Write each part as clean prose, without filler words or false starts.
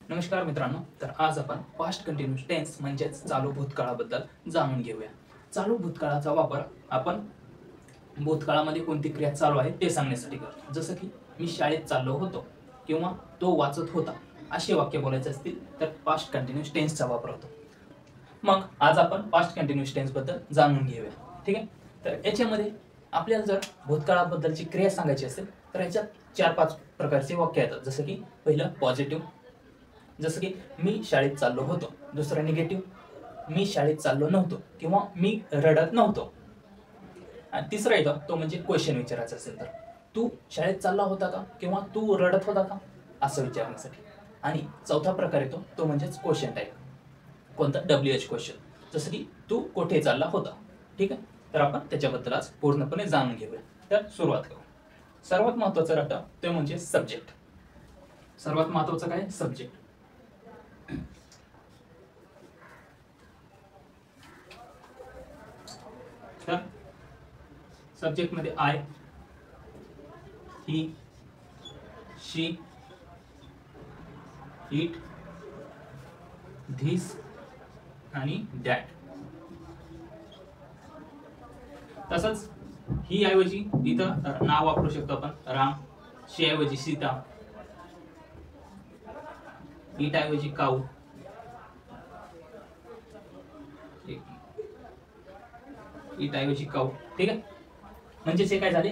नमस्कार मित्रांनो, तर आज आपण पास्ट कंटिन्यूअस टेन्स म्हणजेच चालू भूतकाळाबद्दल जाणून घेऊया। चालू भूतकाळाचा वापर आपण भूतकाळामध्ये कोणती क्रिया चालू आहे ते सांगण्यासाठी करतो। जसं की मी शाळेत चाललो होतो किंवा तो वाचत होता असे वाक्य बोलायचे असतील तर पास्ट कंटिन्यूअस टेन्सचा वापर होतो। मग आज आपण पास्ट कंटिन्यूअस टेन्स बद्दल जाणून घेऊया, ठीक आहे। तर याच्यामध्ये आपल्याला जर भूतकाळाबद्दलची क्रिया सांगायची असेल तर याच्यात 4-5 प्रकारचे वाक्य येतात। जसं की पहिलं पॉझिटिव्ह, जसं की मी शाळेत चाललो होतो। दुसरं निगेटिव्ह, मी शाळेत चाललो नव्हतो किंवा मी रडत नव्हतो। आणि तिसरा येतो तो म्हणजे क्वेश्चन विचारायचा असेल तर तू शाळेत चालला होता का किंवा तू रडत होता का असं विचारण्यासाठी। आणि चौथा प्रकार येतो तो म्हणजेच क्वेश्चन टाईप, कोणता WH क्वेश्चन, जसं की तू कुठे चालला होता, ठीक आहे। तर आपण त्याच्याबद्दल आज पूर्णपणे जाणून घेऊया। तर सुरुवात करू। सर्वात महत्त्वाचं राहतं ते म्हणजे सब्जेक्ट। सर्वात महत्त्वाचं काय? सब्जेक्ट। तर सब्जेक्ट मध्ये I, he, she, it, this आणि दॅट। तसंच ही ऐवजी इथं नाव वापरू शकतो आपण राम, शी ऐवजी सीता, इट ऐवजी काऊ, इट ऐवजी काऊ, ठीक आहे। म्हणजे हे काय झाले,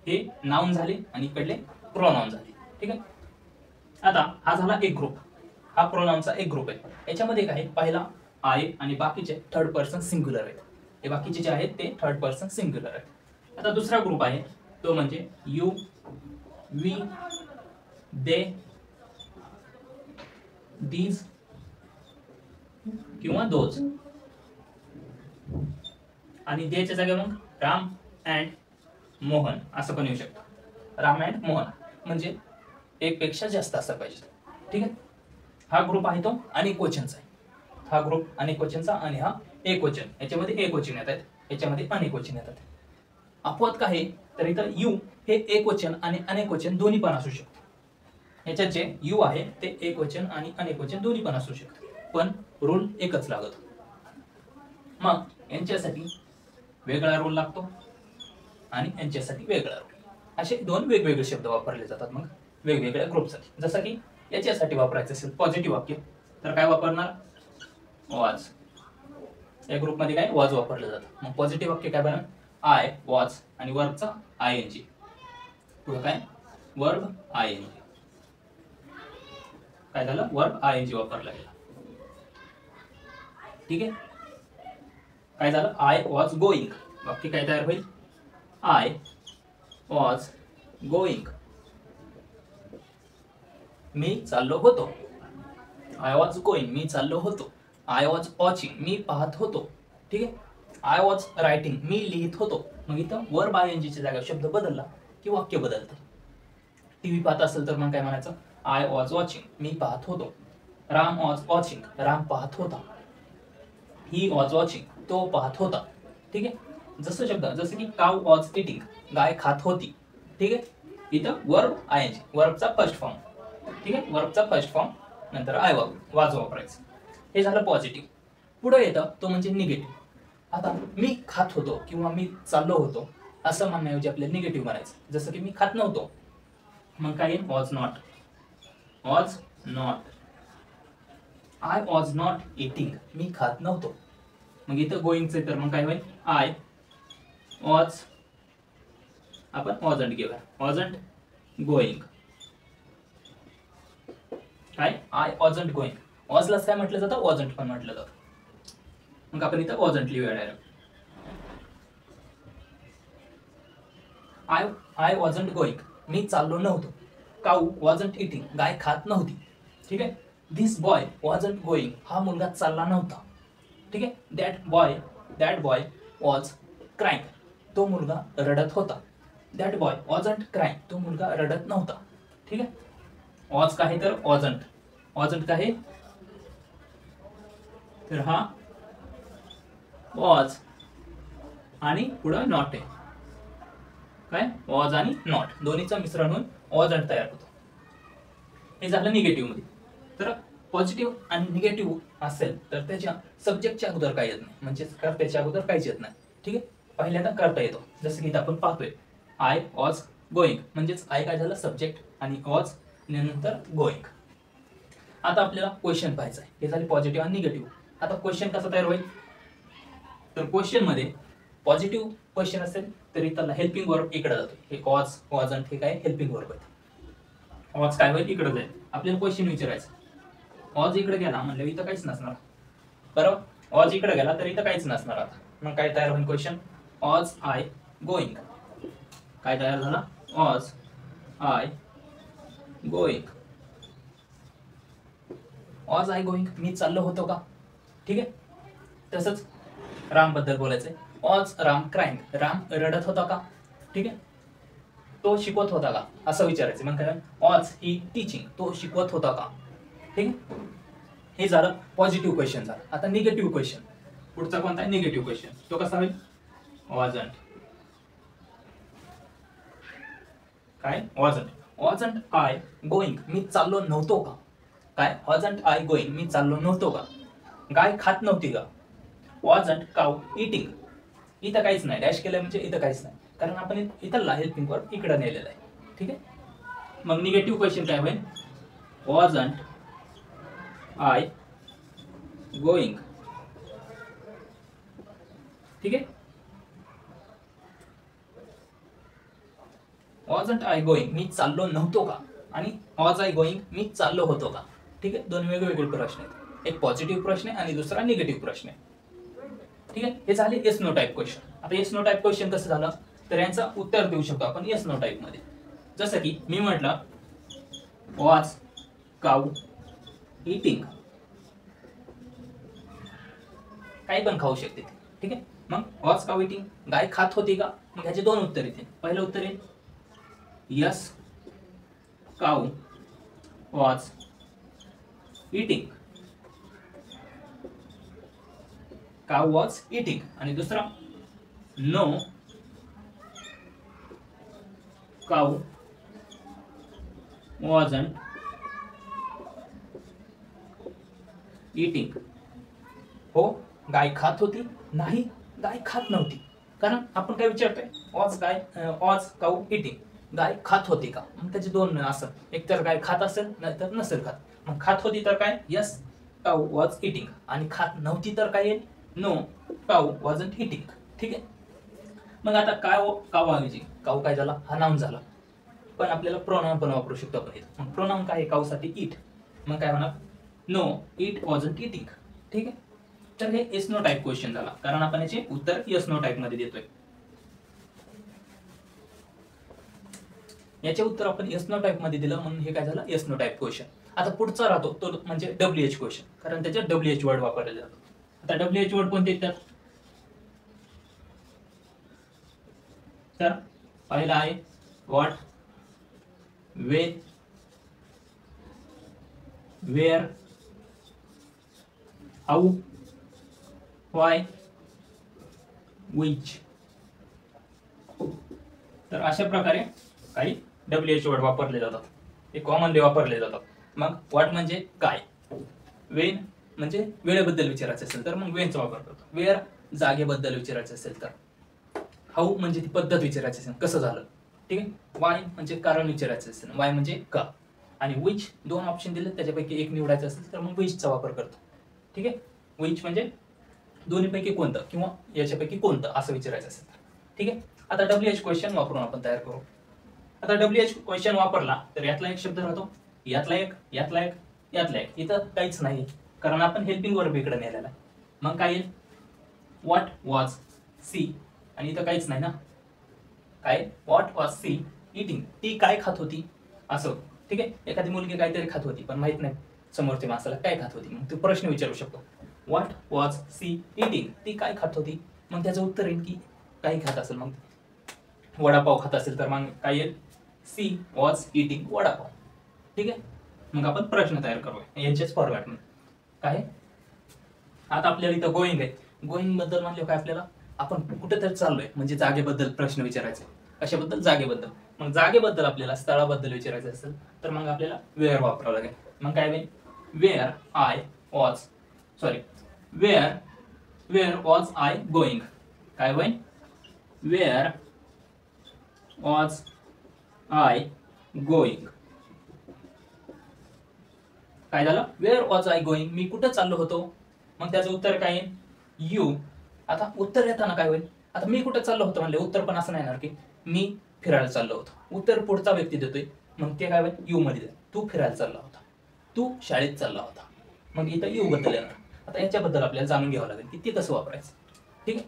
हे नाउन झाले आणि इकडले प्रोनाउन झाले, ठीक आहे। आता हा झाला एक ग्रुप, हा प्रोनाउनचा एक ग्रुप आहे। याच्यामध्ये काय, पहिला आय आणि बाकीचे थर्ड पर्सन सिंग्युलर आहेत। हे बाकीचे जे आहेत ते थर्ड पर्सन सिंग्युलर आहेत। आता दुसरा ग्रुप आहे तो म्हणजे यू, वी, दे, दीज किंवा दोज। आणि देच्या जागी मग राम अँड मोहन असं पण येऊ शकतं। राम अँड मोहन म्हणजे एक पेक्षा जास्त असं पाहिजे, ठीक आहे। हा ग्रुप आहे तो अनेक वचनचा आहे। हा ग्रुप अनेक वचनचा आणि हा एक वचन, याच्यामध्ये एक वचन येतात, याच्यामध्ये अनेक वचन येतात। अपवाद काय आहे तर इथं यू हे एक वचन आणि अनेक वचन दोन्ही पण असू शकते। याच्यात जे यू आहे ते एक वचन आणि अनेक वचन दोन्ही पण असू शकते, पण रूल एकच लागतो। मग यांच्यासाठी वेगळा रूल लागतो आणि यांच्यासाठी वेगळा रूल, असे दोन वेगवेगळे शब्द वापरले जातात मग वेगवेगळ्या ग्रुपसाठी। जसं की याच्यासाठी वापरायचं असेल पॉझिटिव्ह वाक्य तर काय वापरणार, वॉज। या ग्रुपमध्ये काय वॉज वापरलं जातं। मग पॉझिटिव्ह वाक्य काय बनणार, आय वॉज आणि वर्बचा ING, पुढे काय वर्ब ING, काय झालं वर्ब ING वापरला गेला, ठीक आहे। काय झालं, आय वॉज गोईंग, वाक्य काय तयार होईल, आय वॉज गोईंग, मी चाललो होतो। आय वॉज गोईंग, मी चाललो होतो। आय वॉज वॉचिंग, मी पाहत होतो, ठीक आहे। आय वॉज रायटिंग, मी लिहित होतो। मग इथं वर्ब ING च्या जागा शब्द बदलला की वाक्य बदलतं। टीव्ही पाहत असेल तर मग काय म्हणायचं, आय वॉज वॉचिंग, मी पाहत होतो। राम वॉज वॉचिंग, राम पाहत होता। ही वॉज वॉचिंग, तो पाहत होता, ठीक आहे। जसं शब्द, जसं की काऊ वॉज इटिंग, गाय खात होती, ठीक आहे। इथं वर्ब ING, वर्बचा फर्स्ट फॉर्म, ठीक आहे, वर्बचा फर्स्ट फॉर्म नंतर आय वॉज वापरायचं। हे झालं पॉझिटिव्ह। पुढे येतं तो म्हणजे निगेटिव्ह। आता मी खात होतो किंवा मी चाललो होतो असं म्हणण्याऐवजी आपल्याला निगेटिव्ह म्हणायचं। जसं की मी खात नव्हतो, मग काय येईल, was not, was not. I was not eating, मी खात नव्हतो। मग इथं गोईंगचे तर मग काय होईल, आय वॉज, आपण वॉजंट घेऊया, वॉजंट गोईंग, काय आय वॉजंट गोईंग। वॉजलाच काय म्हटलं जातं, वॉजंट पण म्हटलं जातं। मग आपण इथं वॉजंट लिहूया डायरेक्ट, आय वॉजंट गोईंग, मी चाललो नव्हतो। काऊ वॉजंट इटिंग, गाय खात नव्हती, ठीक आहे। धिस बॉय वॉजंट गोईंग, हा मुलगा चालला नव्हता, ठीक आहे। दॅट बॉय वॉज क्राईंग, तो मुलगा रडत होता। दॅट बॉय वॉजंट क्राईंग, तो मुलगा रडत नव्हता, ठीक आहे। वॉज काय तर वॉजंट, वॉजंट काय तर हा वॉज आणि पुढं नॉट आहे, काय वॉज आणि नॉट दोन्हीचं मिश्रण होऊन वॉजंट तयार होतो। हे झालं निगेटिव्ह मध्ये। तर पॉझिटिव्ह आणि निगेटिव्ह असेल तर त्याच्या सब्जेक्टच्या अगोदर काय येत नाही, म्हणजे कर्त्याच्या अगोदर काहीच येत नाही. ठीक आहे, पहिल्यांदा करता येतो. जसं की इथं आपण पाहतोय आय वॉज गोईंग, म्हणजेच आय काय झालं सब्जेक्ट आणि वॉज नंतर गोईंग. आता आपल्याला क्वेश्चन पाहायचा आहे. हे झाले पॉझिटिव्ह आणि निगेटिव्ह. आता क्वेश्चन कसा तयार होईल, तर क्वेश्चन मध्ये पॉझिटिव्ह क्वेश्चन असेल तर त्याला हेल्पिंग वर्ब इकडे जातो. हे वॉज वॉजंट हे काय हेल्पिंग वर्ब आहे. वॉज काय होईल इकडे जाईल. आपल्याला क्वेश्चन विचारायचं, वॉज इकडे गेला म्हणलं इथं काहीच नसणार, बरोबर. वॉज इकडे गेला तर इथं काहीच नसणार. आता मग काय तयार होईल क्वेश्चन, वॉज आय गोईंग. काय तयार झाला, was I going. Was I going, मी चाललो होतो का. ठीक आहे, तसंच राम बद्दल बोलायचंय. वॉज राम क्राईंग, राम रडत होता का. ठीक आहे, तो शिकवत होता का असं विचारायचं. मग काय वॉज ही टीचिंग, तो शिकवत होता का. ठीक आहे, हे झालं पॉझिटिव्ह क्वेश्चन झालं. आता निगेटिव्ह क्वेश्चन पुढचा कोणता आहे, निगेटिव्ह क्वेश्चन. तो कसा होईल, वॉजंट. काय वॉजंट आय गोईंग, मी चाललो नव्हतो का. काय वॉजंट आय गोईंग, मी चाललो नव्हतो का. गाय खात नव्हती का. वॉजंट काऊ इटिंग, इथं काहीच नाही, डॅश केलं म्हणजे इथं काहीच नाही, कारण आपण इथं हेल्पिंग वर्ब इकडे नेलेलं आहे. ठीक आहे, मग निगेटिव्ह क्वेश्चन काय होईल, वॉजंट आय गोईंग. ठीक आहे, वॉजंट आय गोईंग, मी चाललो नव्हतो का, आणि वॉज आय गोईंग, मी चाललो होतो का. ठीक आहे, दोन वेगवेगळे प्रश्न आहेत. एक पॉझिटिव्ह प्रश्न आहे आणि दुसरा निगेटिव्ह प्रश्न आहे. ठीक आहे, हे झाले येस नो टाईप क्वेश्चन. आता येस नो टाईप क्वेश्चन कसं झालं, तर यांचं उत्तर देऊ शकतो आपण येस नो टाईप मध्ये. जसं की मी म्हटलं वॉज काऊ इटिंग, काही पण खाऊ शकते. ठीक आहे, मग वॉज काऊ इटिंग, गाय खात होती का. मग ह्याचे दोन उत्तर येतील. पहिलं उत्तर आहे yes cow was eating, cow was eating. आणि दुसरा नो काऊ वॉजंट इटिंग. हो गाय खात होती, नाही गाय खात नव्हती. कारण आपण काय विचारतोय, वॉज काऊ इटिंग, गाय खात होती का. मग त्याचे दोन असं, एक तर गाय खात असेल नाहीतर नसेल खात. मग खात होती तर काय यस काऊ वॉज इटिंग, आणि खात नव्हती तर काय येईल नो काऊ वॉजंट इटिंग. ठीक आहे, मग आता काऊ ऐवजी काऊ काय झाला, हा नाउन झाला, पण आपल्याला प्रोनाउन पण वापरू शकतो आपण इथं. मग प्रोनाउन काय आहे, काऊसाठी इट. मग काय होणार, नो इट वॉजंट इटिंग. ठीक आहे, तर हे येस नो टाईप क्वेश्चन झाला, कारण आपण याचे उत्तर येस नो टाईप मध्ये देतोय. याचे उत्तर आपण येस नो टाईप मध्ये दिलं म्हणून हे काय झालं येस नो टाईप क्वेश्चन. आता पुढचा राहतो तो म्हणजे WH क्वेश्चन, कारण त्याच्यात WH वर्ड वापरले जातो. आता WH वर्ड कोणते येतात, तर पहिला आहे what, when, where, how, why, which. तर अशा प्रकारे काही WH वर्ड वापरले जातात, हे कॉमनली वापरले जातात. मग व्हॉट म्हणजे काय, वेन म्हणजे वेळेबद्दल विचारायचं असेल तर मग वेनचा वापर करतो. वेअर जागेबद्दल विचारायचं असेल तर. हाऊ म्हणजे ती पद्धत विचारायची असेल कसं झालं. ठीक आहे, वाय म्हणजे कारण विचारायचं असेल, वाय म्हणजे का. आणि विच दोन ऑप्शन दिले त्याच्यापैकी एक निवडायचं असेल तर मग विचचा वापर करतो. ठीक आहे, विच म्हणजे दोन्हीपैकी कोणतं किंवा याच्यापैकी कोणतं असं विचारायचं असेल तर. ठीक आहे, आता WH क्वेश्चन वापरून आपण तयार करू. आता WH क्वेश्चन वापरला तर यातला एक शब्द राहतो, यातला एक, यातला एक, यातला एक. इथं काहीच नाही कारण आपण हेल्पिंग वर्ब इकडे नेलेला आहे. मग काय येईल, व्हॉट वॉज सी, आणि इथं काहीच नाही ना. काय व्हॉट वॉज सी इटिंग, ती काय खात होती असं. ठीक आहे, एखादी मुलगी काहीतरी खात होती पण माहित नाही समोरच्या माणसाला काय खात होती, मग तू प्रश्न विचारू शकतो व्हॉट वॉज सी इटिंग, ती काय खात होती. मग त्याचं उत्तर येईल की काही खात असेल, मग वडापाव खात असेल तर मग काय येईल, सी वॉज इटिंग वडापाव. ठीक आहे, मग आपण प्रश्न तयार करूया यांच्याच फॉरमॅट मध्ये. काय आता आपल्याला इथं गोईंग आहे, गोईंग बद्दल म्हणजे काय, आपल्याला आपण कुठेतरी चाललोय म्हणजे जागेबद्दल प्रश्न विचारायचे. कशाबद्दल, जागेबद्दल. मग जागेबद्दल आपल्याला स्थळाबद्दल विचारायचं असेल तर मग आपल्याला वेअर वापरावं लागेल. मग काय होईल, where I was sorry where was I going. काय होईल? Where was I going. काय झालं? वेअर वॉज आय गोईंग, मी कुठं चाललो होतो. मग त्याचं उत्तर काय आहे? यू. आता उत्तर येताना काय होईल? आता मी कुठं चाललो होतो म्हणले उत्तर पण असं नाही येणार की मी फिरायला चाललो होतो. उत्तर पुढचा व्यक्ती देतोय, मग ते काय होईल? यू मध्ये जाईल. तू फिरायला चालला होता, तू शाळेत चालला होता, मग इथं यू बद्दल येणार. आता याच्याबद्दल आपल्याला जाणून घ्यावं लागेल की ते कसं वापरायचं. ठीक आहे.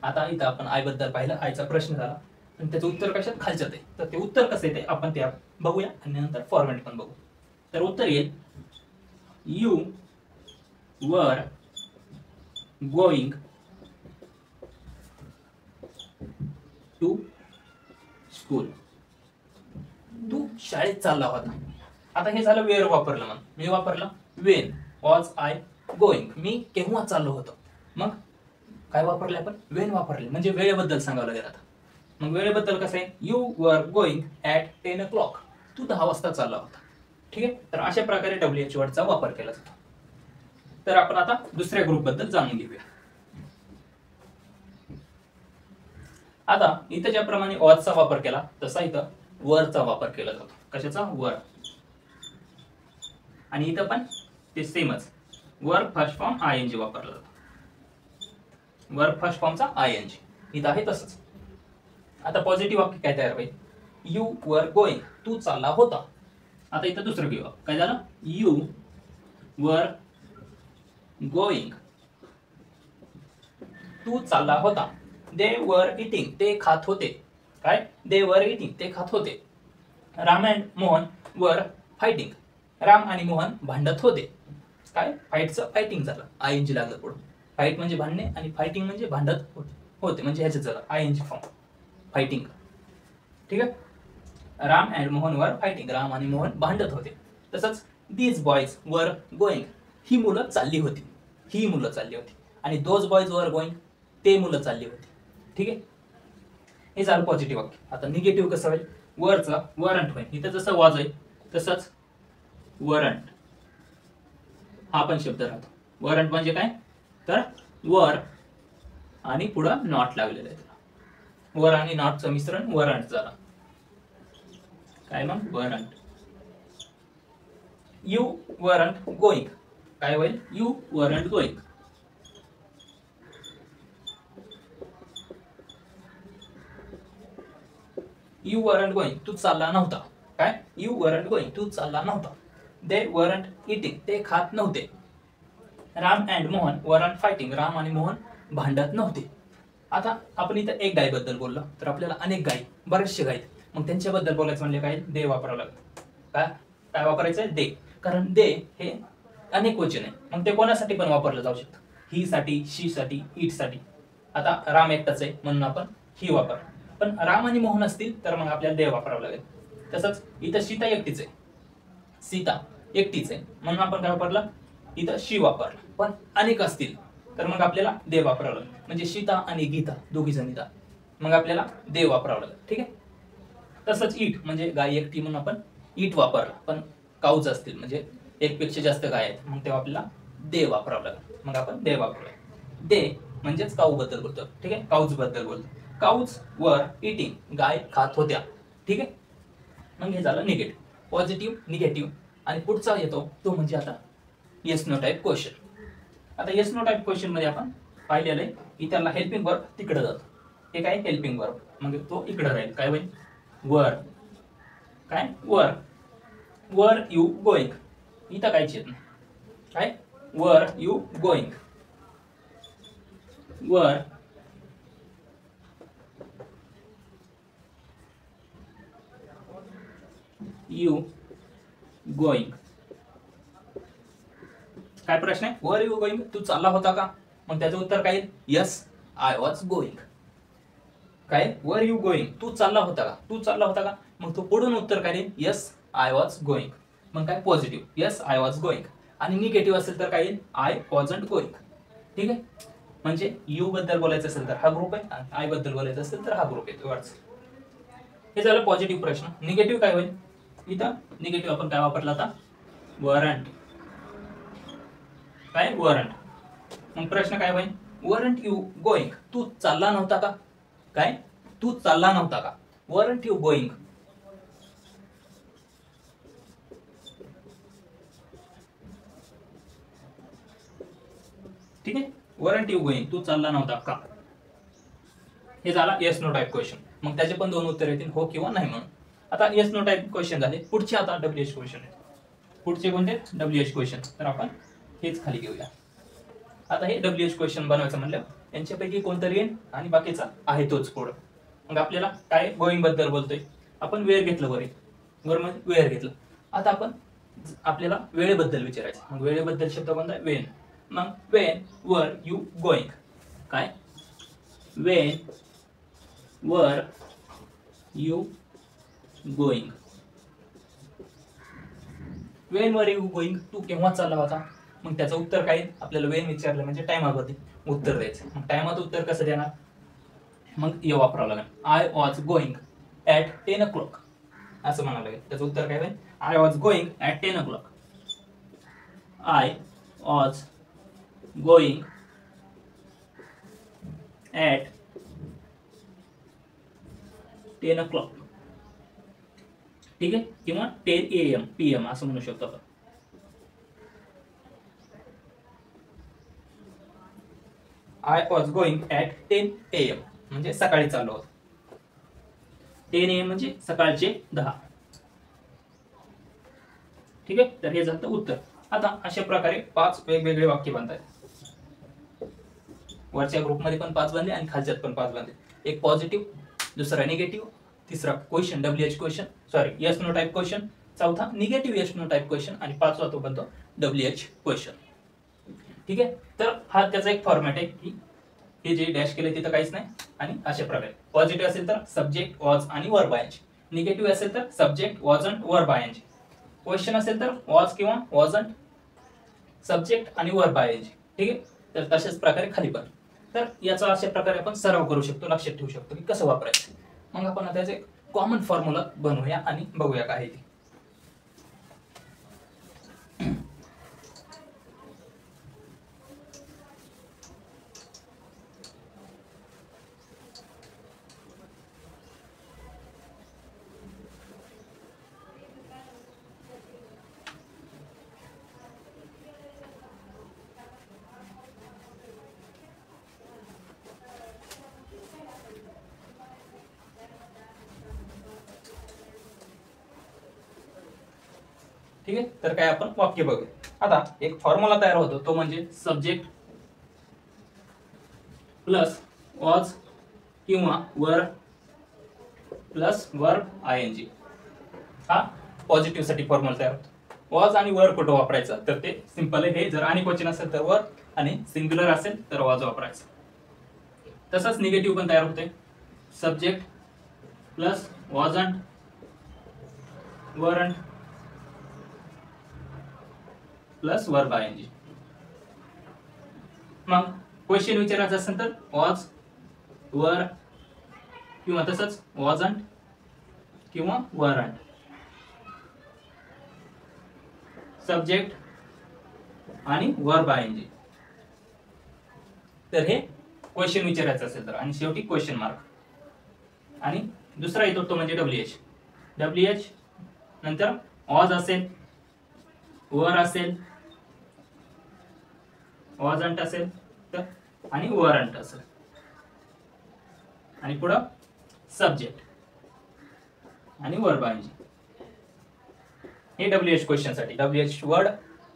आता इथं आपण आय बद्दल पाहिलं, आयचा प्रश्न झाला आणि त्याचं उत्तर कशात? खालच्यात आहे. तर ते उत्तर कसं येते आपण ते बघूया आणि नंतर फॉर्मॅट पण बघू. तर उत्तर येईल you were going to school. तू शाळेत चालला होता. आता हे झालं वेअर वापरलं. मग मी वापरलं वेन वॉज आय गोइंग, मी केव्हा चाललो होतो. मग काय वापरले आपण? वेन वापरले, म्हणजे वेळेबद्दल सांगावं लागेल. आता मग वेळेबद्दल कसं आहे? You were going at 10 o'clock. तू 10 वाजता चालला होता. ठीक आहे. तर अशा प्रकारे WH वर्डचा वापर केला जातो. तर आपण आता दुसऱ्या ग्रुप बद्दल जाणून घेऊया. आता इथं ज्याप्रमाणे वॉजचा वापर केला तसा इथं वरचा वापर केला जातो. कशाचा? वर. आणि इथं पण ते सेमच, वर फर्स्ट फॉर्म ING वापरला जातो. वर फर्स्ट फॉर्मचा ING इथं आहे तसंच. आता पॉझिटिव्ह वाक्य काय तयार होईल? यू वर गोइंग, तू चालला होता. आता इथं दुसरं घेऊ. काय झालं? यू वर गोइंग, तू चालला होता. दे वर इटिंग, ते खात होते. काय? दे वर इटिंग, ते खात होते. राम अँड मोहन वर फायटिंग, राम आणि मोहन भांडत होते. काय? फाईटचं फायटिंग झालं, ING लागलं पुढं. फाईट म्हणजे भांडणे आणि फायटिंग म्हणजे भांडत होते, म्हणजे ह्याच्यात झालं ING फॉर्म, फायटिंग. ठीक आहे. राम अँड मोहन वर फायटिंग, राम आणि मोहन भांडत होते. तसंच दीज बॉयज वर गोइंग, ही मुलं चालली होती. ही मुलं चालली होती. आणि दोज बॉयज वर गोइंग, ते मुलं चालली होती. ठीक आहे. हे झालं पॉझिटिव्ह वाक्य. आता निगेटिव्ह कसं होईल? वरचं वरंट होईल. इथं जसं वॉज आहे तसंच वरंट हा पण शब्द राहतो. वरंट म्हणजे काय? तर वर आणि पुढं नॉट लागलेलं आहे. वर आणि नॉटचं मिश्रण वरंट झालं. काय मग? वरंट. यू वरंट गोइंग, काय होईल? You weren't going. You weren't going, तू चालला नव्हता. काय? यू वरंट गोइंग, तू चालला नव्हता. दे वरंट इटिंग, ते खात नव्हते. Ram and Mohan weren't fighting, Ram आणि मोहन भांडत नव्हते. आता आपण इथं एक गाय बद्दल बोललो, तर आपल्याला अनेक गायी, बरेचसे गायी, मग त्यांच्याबद्दल बोलायचं म्हणजे काय? दे वापरावं लागतं. काय काय वापरायचं आहे? दे. कारण दे हे अनेक वचन आहे, मग ते कोणासाठी पण वापरलं जाऊ शकतं. ही साठी, शी साठी, इट साठी. आता राम एकटाच आहे म्हणून आपण ही वापर, पण राम आणि मोहन असतील तर मग आपल्याला दे वापरावं लागेल. तसंच इथं सीता एकटीच आहे, सीता एकटीच आहे म्हणून आपण काय वापरलं? इथं शी वापरलं. पण अनेक असतील तर मग आपल्याला दे वापरावं लागेल. म्हणजे सीता आणि गीता दोघी जण इथं, मग आपल्याला दे वापरावं लागेल. ठीक आहे. तसंच इट म्हणजे गाय एकटी म्हणून आपण इट वापरला, पण काऊच असतील म्हणजे एकपेक्षा जास्त गाय आहेत, मग तेव्हा आपल्याला दे वापरावं लागेल. मग आपण दे वापरूया. दे म्हणजेच काऊ बद्दल बोलतो. ठीक आहे. काऊच बद्दल बोलतो. काऊच वर इटिंग, गाय खात होत्या. ठीक आहे. मग हे झालं निगेटिव्ह. पॉझिटिव्ह, निगेटिव्ह आणि पुढचा येतो तो म्हणजे आता येस नो टाईप क्वेश्चन. आता येस नो टाईप क्वेश्चन मध्ये आपण पाहिलेलं आहे की त्याला हेल्पिंग वर्ब तिकडे जातो. हे काय? हेल्पिंग वर्ब, मग तो इकडे राहील. काय होईल? वर. काय? वर. वर यू गोइंग, इथं काहीच येत नाही. काय? Were you going. Were you going. काय प्रश्न आहे? वर यू गोइंग, तू चालला होता का? मग त्याचं उत्तर काय? Yes I was going. काय? वर यू गोइंग, तू चालला होता का? तू चालला होता का? मग तो पुढून उत्तर काय देईल? Yes I was going. मग काय? Positive, yes I was going. आणि निगेटिव्ह असेल तर काय येईल? I wasn't going. ठीक आहे. म्हणजे यू बद्दल बोलायचं असेल तर हा ग्रुप आहे, आणि आय बद्दल बोलायचं असेल तर हा ग्रुप आहे. हे झालं पॉझिटिव्ह प्रश्न. निगेटिव्ह काय होईल? इथं निगेटिव्ह आपण काय वापरला आता? वरंट काय वरंट. मग प्रश्न काय होईल, वरंट यू गोईंग, तू चालला नव्हता का, काय तू चालला नव्हता का, वरंट यू गोईंग. ठीक आहे, वरंट यू गोईंग, तू चालला नव्हता का. हे झाला येस नो टाईप क्वेश्चन. मग त्याचे पण दोन उत्तर येतील, हो किंवा नाही म्हणून. आता येस नो टाईप क्वेश्चन झाले. पुढचे आता डब्ल्यूएच क्वेश्चन आहेत. पुढचे कोणते डब्ल्यूएच क्वेश्चन, तर आपण हेच खाली घेऊया. आता हे डब्ल्यूएच क्वेश्चन बनवायचं म्हणलं यांच्यापैकी कोणतरी येईल आणि बाकीचा आहे तोच पुढं. मग आपल्याला काय गोईंग बद्दल बोलतोय आपण, वेळ घेतलं वर मध्ये वेळ घेतलं. आता आपण आपल्याला वेळेबद्दल विचारायचं. मग वेळेबद्दल शब्द कोणता, वेन. मग वेन वर यू गोईंग, काय when were you going. When were you going, तू केव्हा चालला होता. मग त्याचं उत्तर काय, आपल्याला वेन विचारलं म्हणजे टायमामध्ये उत्तर द्यायचं. मग टायमात उत्तर कसं देणार, मग ये वापरावं लागेल. I was going at 10 o'clock असं म्हणावं लागेल. त्याचं उत्तर काय होईल, I was going at 10 o'clock. I was going at 10 o'clock. ठीक आहे, किंवा 10 AM PM असं म्हणू शकतो आपण. I was going at 10 AM म्हणजे सकाळी चाललो होतो. 10 AM म्हणजे सकाळचे 10. ठीक आहे, तर हे झालं उत्तर. आता अशा प्रकारे 5 वेगवेगळे वाक्य बनतात. वरच्या ग्रुपमध्ये पण 5 बनले आणि खालच्यात पण 5 बनले. एक पॉझिटिव्ह, दुसरा निगेटिव्ह, तिसरा question WH question, sorry yes no type question, चौथा negative yes no type question आणि पाचवा तो बनतो डब्ल्यूएच क्वेश्चन. ठीक आहे, तर हा त्याचा एक फॉर्मॅट आहे की हे जे डॅश केले तिथं काहीच नाही. आणि अशा प्रकारे पॉझिटिव्ह असेल तर सब्जेक्ट वॉज आणि वर्ब आयएनजी, निगेटिव्ह असेल तर सब्जेक्ट वॉजंट वर्ब आयएनजी, क्वेश्चन असेल तर वॉज किंवा वॉजंट सब्जेक्ट आणि वर्ब आयएनजी. ठीक आहे, तर तशाच प्रकारे खाली पण. तर याचा अशा प्रकारे आपण सराव करू शकतो, लक्षात ठेवू शकतो की कसं वापरायचं. मग आपण आता त्याचे कॉमन फॉर्म्युला बनवूया आणि बघूया काय आहे ते. ठीक आहे, तर काय आपण वाक्य बघूया. आता एक फॉर्म्युला तयार होतो, तो म्हणजे सब्जेक्ट प्लस वॉज किंवा वर प्लस वर्ब आयएनजी. हा पॉझिटिव्ह साठी फॉर्म्युला तयार होतो. वॉज आणि वर कुठं वापरायचं, तर ते सिंपल आहे. हे जर आणि क्वेश्चन असेल तर वर, आणि सिंग्युलर असेल तर वॉज वापरायचं. तसंच निगेटिव्ह पण तयार होते. Subject plus wasn't weren't plus verb आयएनजी. मग क्वेश्चन विचारायचं असेल तर वॉज वर किंवा तसंच वॉजंट किंवा वरंट, सब्जेक्ट आणि वर्ब आयएनजी. तर हे क्वेश्चन विचारायचं असेल तर, आणि शेवटी क्वेश्चन मार्क. आणि दुसरा येतो तो म्हणजे डब्ल्यूएच. डब्ल्यूएच नंतर वॉज असेल, वर असेल, वॉजंट असेल तर, आणि वरंट असेल, आणि पुढं सब्जेक्ट आणि वर्ब आयएनजी. हे डब्ल्यूएच क्वेश्चन साठी. डब्ल्यूएच वर्ड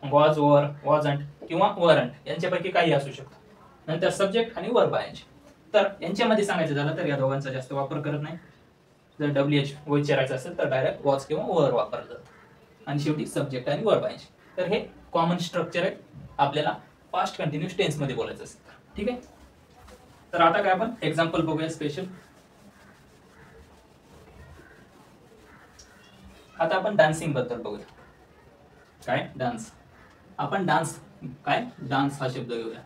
वॉज, वर, वॉजंट किंवा वरंट यांच्यापैकी काही असू शकतो. नंतर सब्जेक्ट आणि वर्ब आयएनजी. तर यांच्यामध्ये सांगायचं झालं तर या दोघांचा जास्त वापर करत नाही. जर डब्ल्यूएच विचारायचं असेल तर डायरेक्ट वॉज किंवा वर वापरलं जातं, आणि शेवटी सब्जेक्ट आणि वर्ब आयएनजी. तर हे कॉमन स्ट्रक्चर आहे आपल्याला पास्ट कंटिन्यूअस टेन्स मध्ये बोलायचं असेल. ठीक आहे, तर आता काय आपण एक्झाम्पल बघूया स्पेशल. आता आपण डान्सिंग बद्दल बघूया. काय डान्स, आपण डान्स, काय डान्स हा शब्द घेऊया.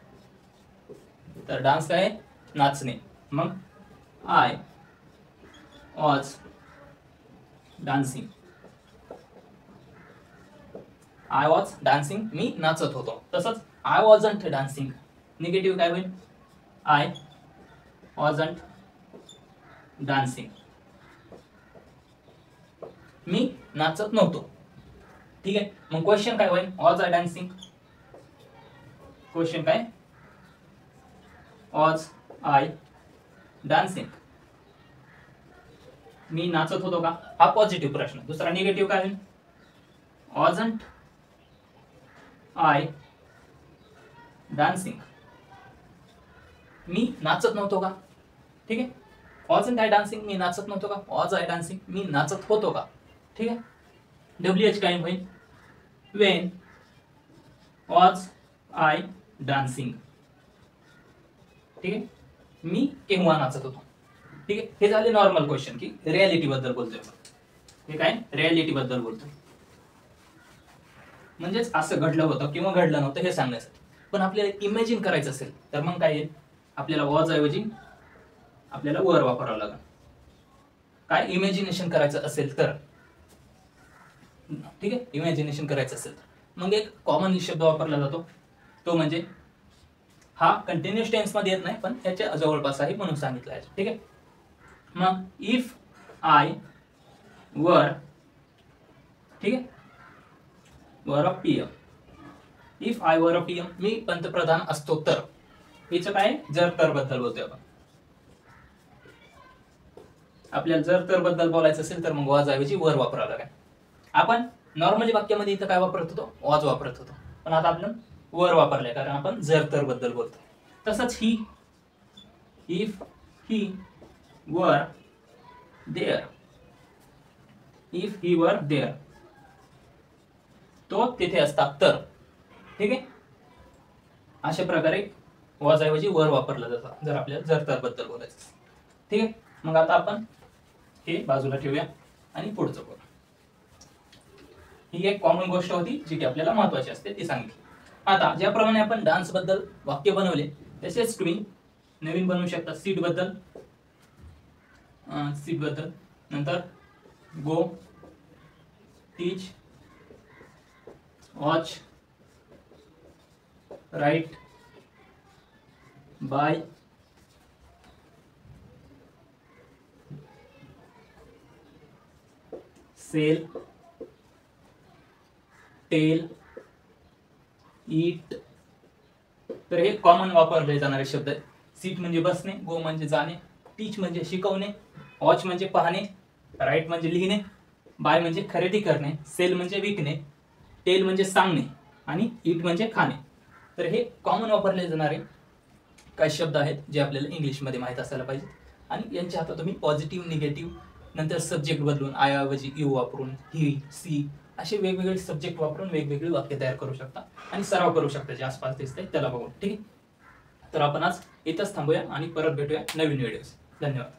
तर डान्स काय, नाचणे. मग I was dancing. I was dancing, मी नाचत होतो. तसंच आय वॉजंट डान्सिंग, निगेटिव्ह काय होईल? आय वॉजंट डान्सिंग, मी नाचत नव्हतो. ठीक आहे, मग क्वेश्चन काय होईल? Was I dancing. क्वेश्चन काय? वॉज आय डान्सिंग, मी नाचत होतो का? हा पॉझिटिव्ह प्रश्न. दुसरा निगेटिव्ह काय होईल? वॉजंट आय डान्सिंग, मी नाचत नव्हतो का? ठीक आहे, वॉजंट आय डान्सिंग, मी नाचत नव्हतो का? वॉज आय डान्सिंग, मी नाचत होतो का? ठीक आहे. WH काय होईल? Wien was I dancing. ठीक आहे, मी केव्हा नाचत होतो. ठीक आहे, हे झाले नॉर्मल क्वेश्चन की रियालिटी बद्दल बोलतोय. हे काय? रियालिटी बद्दल बोलतोय, म्हणजेच असं घडलं होतं किंवा घडलं नव्हतं हे सांगण्यासाठी. पण आपल्याला इमॅजिन करायचं असेल तर मग काय येईल? आपल्याला वॉज ऐवजी आपल्याला वर वापरावं लागेल. काय इमॅजिनेशन करायचं असेल तर, ठीक आहे, इमॅजिनेशन करायचं असेल तर मग एक कॉमन शब्द वापरला जातो, तो म्हणजे हा कंटिन्युअस टेन्स मध्ये येत नाही पण त्याच्या जवळपास आहे म्हणून सांगितलं आहे. ठीक आहे, मग इफ आय वर, ठीक आहे, वर अ पीएम, इफ आय वर अ पीएम, मी पंतप्रधान असतो तर. हिचं काय? जर तर बद्दल बोलतोय आपण. आपल्याला जर तर बद्दल बोलायचं असेल तर मग वॉज ऐवजी वर वापरावं लागेल. आपण नॉर्मली वाक्यामध्ये इथं काय वापरत होतो? वॉज वापरत होतो, पण आता आपण वर वापरलंय कारण आपण जर तर बद्दल बोलतोय. तसंच ही, इफ ही वर देअर, इफ ही वर देअर, तो तिथे असता तर. ठीक आहे, अशा प्रकारे वॉज ऐवजी वर वापरलं जातं जर आपल्याला जर तर बद्दल बोलायचं असेल. ठीक आहे, मग आता आपण हे बाजूला ठेवूया आणि पुढचं बोलू. ही एक कॉमन गोष्ट होती जी की आपल्याला महत्वाची असते ती सांगितली. आता ज्याप्रमाणे आपण डान्स बद्दल वाक्य बनवले तसेच तुम्ही नवीन बनवू शकता. सीट बद्दल, सीट बद्दल, नंतर go, teach, watch, write, buy, sell, tell, eat. तर हे कॉमन वापरले जाणारे शब्द आहेत. सीट म्हणजे बसणे, गो म्हणजे जाणे, टीच म्हणजे शिकवणे, वॉच म्हणजे पाहणे, राईट म्हणजे लिहिणे, बाय म्हणजे खरेदी करणे, सेल म्हणजे विकणे, टेल म्हणजे सांगणे आणि ईट म्हणजे खाणे. तर हे कॉमन वापरले जाणारे काही शब्द आहेत जे आपल्याला इंग्लिशमध्ये माहीत असायला पाहिजे. आणि यांच्या हातात तुम्ही पॉझिटिव्ह, निगेटिव्ह, नंतर सब्जेक्ट बदलून आय ऐवजी यू वापरून, ही, सी असे वेगवेगळे सब्जेक्ट वापरून वेगवेगळी वाक्य तयार करू शकता आणि सराव करू शकता. जे आसपास दिसतंय त्याला बघून. ठीक आहे, तर आपण आज इथंच थांबूया आणि परत भेटूया नवीन व्हिडिओज. धन्यवाद.